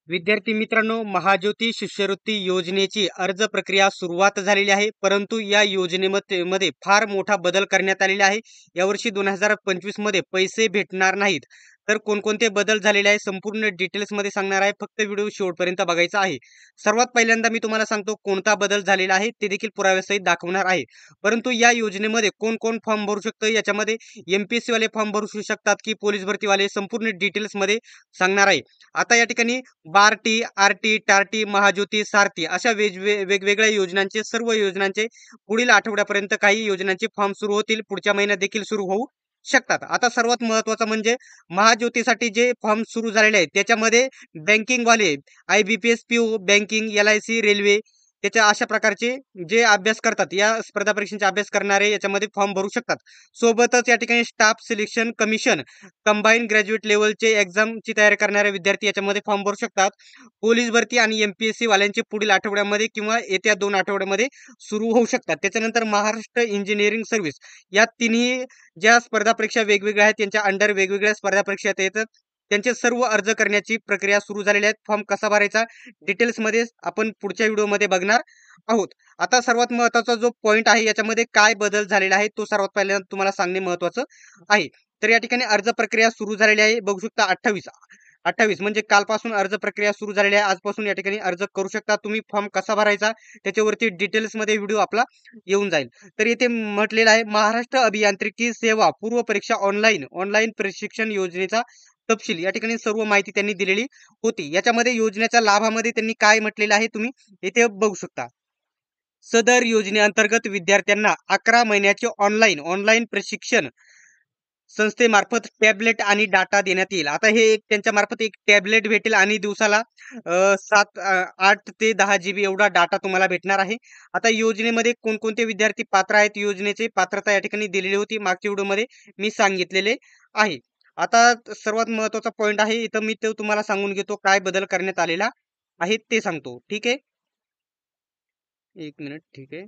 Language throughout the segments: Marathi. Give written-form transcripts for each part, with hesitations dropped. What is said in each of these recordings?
विद्यार्थी मित्रांनो, महाज्योती शिष्यवृत्ती योजनेची अर्ज प्रक्रिया सुरुवात झालेली आहे. परंतु या योजनेमध्ये फार मोठा बदल करण्यात आलेला आहे. यावर्षी 2025 मध्ये पैसे भेटणार नाहीत. तर कोणकोणते बदल झालेले आहे संपूर्ण डिटेल्समध्ये सांगणार आहे. फक्त व्हिडिओ शेवटपर्यंत बघायचा आहे. सर्वात पहिल्यांदा मी तुम्हाला सांगतो कोणता बदल झालेला आहे ते देखील पुराव्यासहित दाखवणार आहे. परंतु या योजनेमध्ये कोण कोण फॉर्म भरू शकतं, याच्यामध्ये MPSC वाले फॉर्म भरू शकतात की पोलीस भरतीवाले, संपूर्ण डिटेल्समध्ये सांगणार आहे. आता या ठिकाणी बार्टी, आरटी, टार्टी, महाज्योती, सारथी अशा वेगवेगळ्या योजनांचे, सर्व योजनांचे पुढील आठवड्यापर्यंत काही योजनांचे फॉर्म सुरू होतील. पुढच्या महिन्यात देखील सुरू होऊ शकतात. आता सर्वात महत्त्वाचं म्हणजे महाज्योतीसाठी जे फॉर्म सुरू झालेले आहेत त्याच्यामध्ये बँकिंग वाले, IBPS, PO, banking, LIC, railway त्याच्या अशा प्रकारचे जे अभ्यास करतात, या स्पर्धा परीक्षांचा अभ्यास करणारे याच्यामध्ये फॉर्म भरू शकतात. सोबतच या ठिकाणी staff selection commission, combine graduate लेवलचे एक्झामची तयारी करणारे विद्यार्थी याच्यामध्ये फॉर्म भरू शकतात. पोलीस भरती आणि MPSC वाल्यांचे पुढील आठवड्यामध्ये किंवा येत्या 2 आठवड्यामध्ये सुरू होऊ शकतात. त्याच्यानंतर महाराष्ट्र इंजिनिअरिंग सर्व्हिस, या तिन्ही ज्या स्पर्धा परीक्षा वेगवेगळ्या आहेत त्यांच्या अंडर वेगवेगळ्या स्पर्धा परीक्षा येतात. त्यांचे सर्व अर्ज करण्याची प्रक्रिया सुरू झालेली आहे. फॉर्म कसा भरायचा डिटेल्समध्ये आपण पुढच्या व्हिडिओमध्ये बघणार आहोत. आता सर्वात महत्त्वाचा जो पॉइंट आहे याच्यामध्ये काय बदल झालेला आहे तो सर्वात पहिल्यांदा तुम्हाला सांगणे महत्त्वाचं आहे. तर या ठिकाणी अर्ज प्रक्रिया सुरू झालेली आहे. बघू शकता 28 म्हणजे कालपासून अर्ज प्रक्रिया सुरू झालेली आहे. आजपासून या ठिकाणी अर्ज करू शकता. तुम्ही फॉर्म कसा भरायचा त्याच्यावरती डिटेल्समध्ये व्हिडिओ आपला येऊन जाईल. तर इथे म्हटलेलं आहे महाराष्ट्र अभियांत्रिकी सेवा पूर्व परीक्षा ऑनलाईन प्रशिक्षण योजनेचा तपशील, या ठिकाणी सर्व माहिती त्यांनी दिलेली होती. याच्यामध्ये योजनेच्या लाभामध्ये त्यांनी काय म्हटलेलं आहे तुम्ही इथे बघू शकता. सदर योजनेअंतर्गत विद्यार्थ्यांना 11 महिन्याचे ऑनलाईन प्रशिक्षण संस्थेमार्फत टॅबलेट आणि डाटा देण्यात येईल. आता हे एक त्यांच्या मार्फत एक टॅबलेट भेटेल आणि दिवसाला 8 ते 10 GB एवढा डाटा तुम्हाला भेटणार आहे. आता योजनेमध्ये कोणकोणते विद्यार्थी पात्र आहेत, योजनेची पात्रता या ठिकाणी दिलेली होती, मागच्या व्हिडिओमध्ये मी सांगितलेले आहे. आता सर्वात महत्त्वाचा पॉइंट आहे इथं, मी तो तुम्हाला सांगून घेतो काय बदल करण्यात आलेला आहे ते सांगतो. ठीक आहे, 1 मिनिट. ठीक आहे.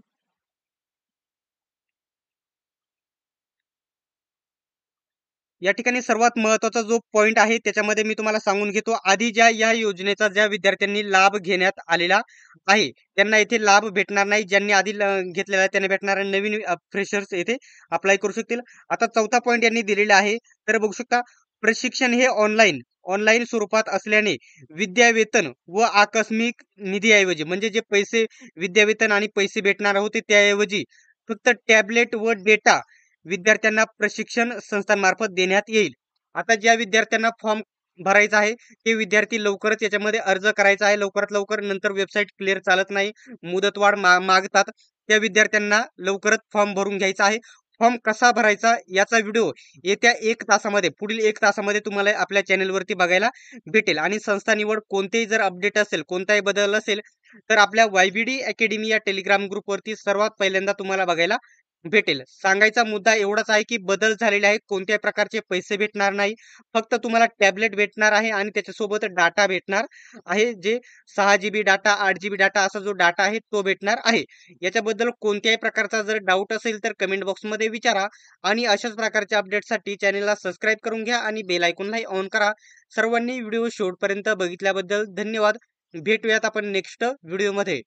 या ठिकाणी सर्वात महत्त्वाचा जो पॉइंट आहे त्याच्यामध्ये मी तुम्हाला सांगून घेतो. आधी या योजनेचा ज्या विद्यार्थ्यांनी लाभ घेण्यात आलेला आहे त्यांना इथे लाभ भेटणार नाही. ज्यांनी आधी घेतलेला आहे त्यांना भेटणार आहे. नवीन फ्रेशर्स येथे अप्लाय करू शकतील. आता चौथा पॉइंट यांनी दिलेला आहे. तर बघू शकता, प्रशिक्षण हे ऑनलाईन स्वरूपात असल्याने विद्यावेतन व आकस्मिक निधीऐवजी, म्हणजे जे पैसे विद्यावेतन आणि पैसे भेटणार होते त्याऐवजी फक्त टॅबलेट व डेटा विद्यार्थ्यांना प्रशिक्षण संस्थांमार्फत देण्यात येईल. आता ज्या विद्यार्थ्यांना फॉर्म भरायचा आहे ते विद्यार्थी लवकरच याच्यामध्ये अर्ज करायचा आहे. लवकरात लवकर, नंतर वेबसाईट क्लिअर चालत नाही, मुदतवाढ मागतात. त्या विद्यार्थ्यांना लवकरच फॉर्म भरून घ्यायचा आहे. फॉर्म कसा भरायचा याचा व्हिडिओ येत्या 1 तासामध्ये, पुढील 1 तासामध्ये तुम्हाला आपल्या चॅनलवरती बघायला भेटेल. आणि संस्था निवड कोणतेही जर अपडेट असेल, कोणताही बदल असेल तर आपल्या YBD अकॅडमी या टेलिग्राम ग्रुपवरती सर्वात पहिल्यांदा तुम्हाला बघायला भेटेल. सांगायचा मुद्दा एवढाच आहे की बदल झालेले आहेत. कोणत्याही प्रकारचे पैसे भेटणार नाही. फक्त तुम्हाला टॅबलेट भेटणार आहे आणि त्याच्यासोबत डाटा भेटणार आहे. जे 6 GB डाटा, 8 GB डाटा असा जो डाटा आहे तो भेटणार आहे. याच्याबद्दल कोणत्याही प्रकारचा जर डाऊट असेल तर कमेंट बॉक्समध्ये विचारा. आणि अशाच प्रकारच्या अपडेटसाठी चॅनलला सबस्क्राईब करून घ्या आणि बेल आयकॉनलाही ऑन करा. सर्वांनी व्हिडिओ शेवटपर्यंत बघितल्याबद्दल धन्यवाद. भेटूयात आपण नेक्स्ट व्हिडिओमध्ये.